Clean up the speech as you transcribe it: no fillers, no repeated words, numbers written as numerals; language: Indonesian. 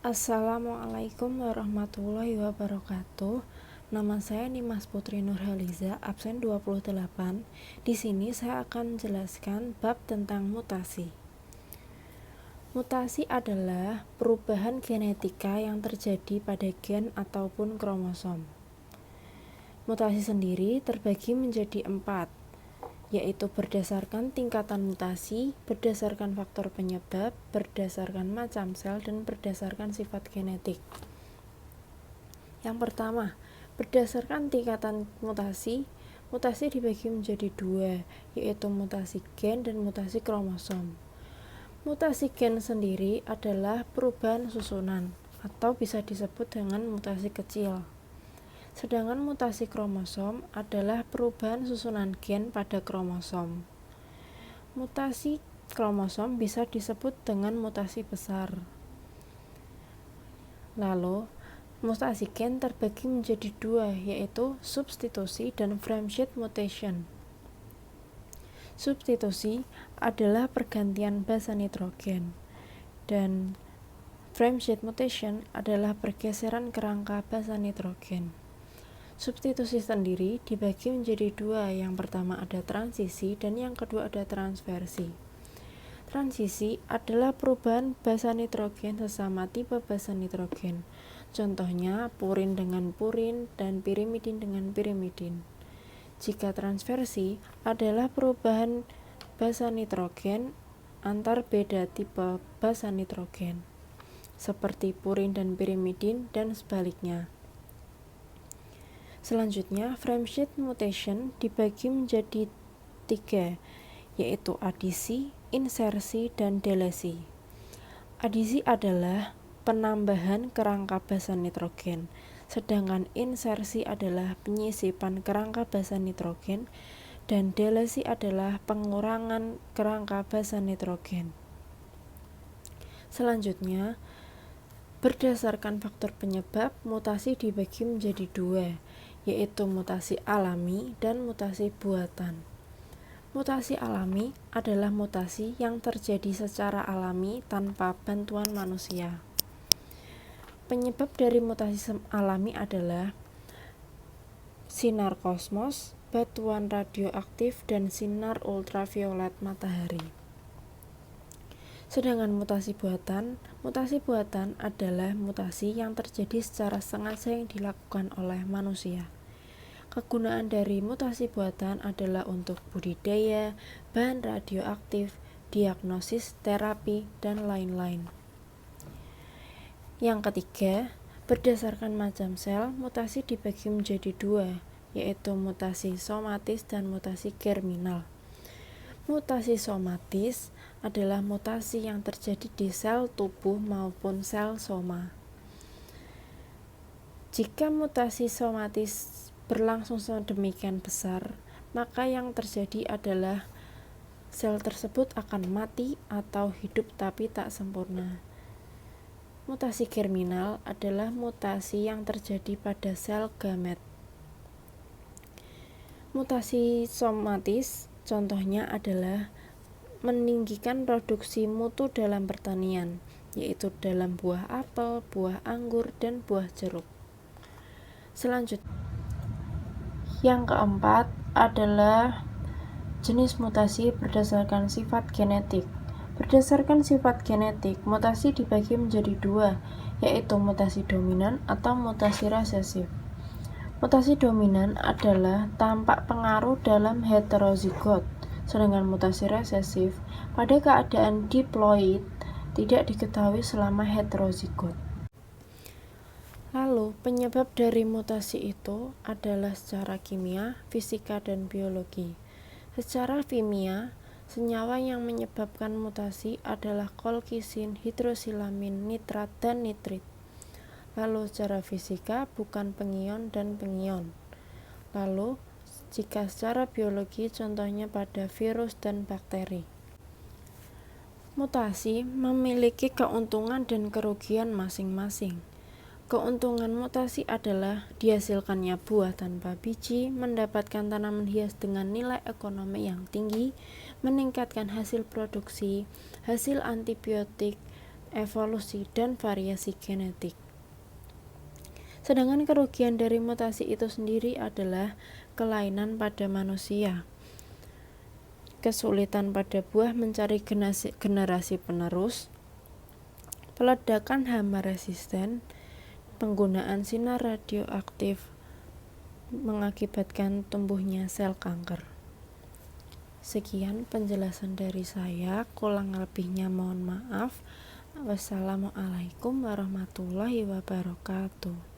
Assalamualaikum warahmatullahi wabarakatuh. Nama saya Nimas Putri Nurhaliza, absen 28. Di sini saya akan menjelaskan bab tentang mutasi. Mutasi adalah perubahan genetika yang terjadi pada gen ataupun kromosom. Mutasi sendiri terbagi menjadi 4, yaitu berdasarkan tingkatan mutasi, berdasarkan faktor penyebab, berdasarkan macam sel, dan berdasarkan sifat genetik. Yang pertama, berdasarkan tingkatan mutasi dibagi menjadi 2, yaitu mutasi gen dan mutasi kromosom. Mutasi gen sendiri adalah perubahan susunan, atau bisa disebut dengan mutasi kecil. Sedangkan mutasi kromosom adalah perubahan susunan gen pada kromosom. Mutasi kromosom bisa disebut dengan mutasi besar. Lalu, mutasi gen terbagi menjadi 2, yaitu substitusi dan frameshift mutation. Substitusi adalah pergantian basa nitrogen, dan frameshift mutation adalah pergeseran kerangka basa nitrogen. Substitusi sendiri dibagi menjadi 2, yang pertama ada transisi dan yang kedua ada transversi. Transisi adalah perubahan basa nitrogen sesama tipe basa nitrogen. Contohnya purin dengan purin dan pirimidin dengan pirimidin. Jika transversi adalah perubahan basa nitrogen antar beda tipe basa nitrogen, seperti purin dan pirimidin dan sebaliknya. Selanjutnya, frameshift mutation dibagi menjadi 3, yaitu adisi, insersi, dan delesi. Adisi adalah penambahan kerangka basa nitrogen, sedangkan insersi adalah penyisipan kerangka basa nitrogen, dan delesi adalah pengurangan kerangka basa nitrogen. Selanjutnya, berdasarkan faktor penyebab, mutasi dibagi menjadi 2, yaitu mutasi alami dan mutasi buatan. Mutasi alami adalah mutasi yang terjadi secara alami tanpa bantuan manusia. Penyebab dari mutasi alami adalah sinar kosmos, batuan radioaktif, dan sinar ultraviolet matahari. Sedangkan mutasi buatan adalah mutasi yang terjadi secara sengaja yang dilakukan oleh manusia. Kegunaan dari mutasi buatan adalah untuk budidaya, bahan radioaktif, diagnosis, terapi, dan lain-lain. Yang ketiga, berdasarkan macam sel, mutasi dibagi menjadi 2, yaitu mutasi somatis dan mutasi germinal. Mutasi somatis adalah mutasi yang terjadi di sel tubuh maupun sel soma. Jika mutasi somatis berlangsung sedemikian besar, maka yang terjadi adalah sel tersebut akan mati atau hidup tapi tak sempurna. Mutasi germinal adalah mutasi yang terjadi pada sel gamet. Mutasi somatis contohnya adalah meninggikan produksi mutu dalam pertanian, yaitu dalam buah apel, buah anggur, dan buah jeruk. Selanjutnya, yang keempat adalah jenis mutasi berdasarkan sifat genetik. Berdasarkan sifat genetik, mutasi dibagi menjadi 2, yaitu mutasi dominan atau mutasi resesif. Mutasi dominan adalah tampak pengaruh dalam heterozigot, sedangkan mutasi resesif pada keadaan diploid tidak diketahui selama heterozigot. Lalu, penyebab dari mutasi itu adalah secara kimia, fisika, dan biologi. Secara kimia, senyawa yang menyebabkan mutasi adalah kolkisin, hidrosilamin, nitrat, dan nitrit. Lalu secara fisika bukan pengion dan pengion. Lalu jika secara biologi contohnya pada virus dan bakteri. Mutasi memiliki keuntungan dan kerugian masing-masing. Keuntungan mutasi adalah dihasilkannya buah tanpa biji, mendapatkan tanaman hias dengan nilai ekonomi yang tinggi, meningkatkan hasil produksi, hasil antibiotik, evolusi, dan variasi genetik. Sedangkan kerugian dari mutasi itu sendiri adalah kelainan pada manusia, kesulitan pada buah mencari generasi penerus, peledakan hama resisten, penggunaan sinar radioaktif mengakibatkan tumbuhnya sel kanker. Sekian penjelasan dari saya, kurang lebihnya mohon maaf. Wassalamualaikum warahmatullahi wabarakatuh.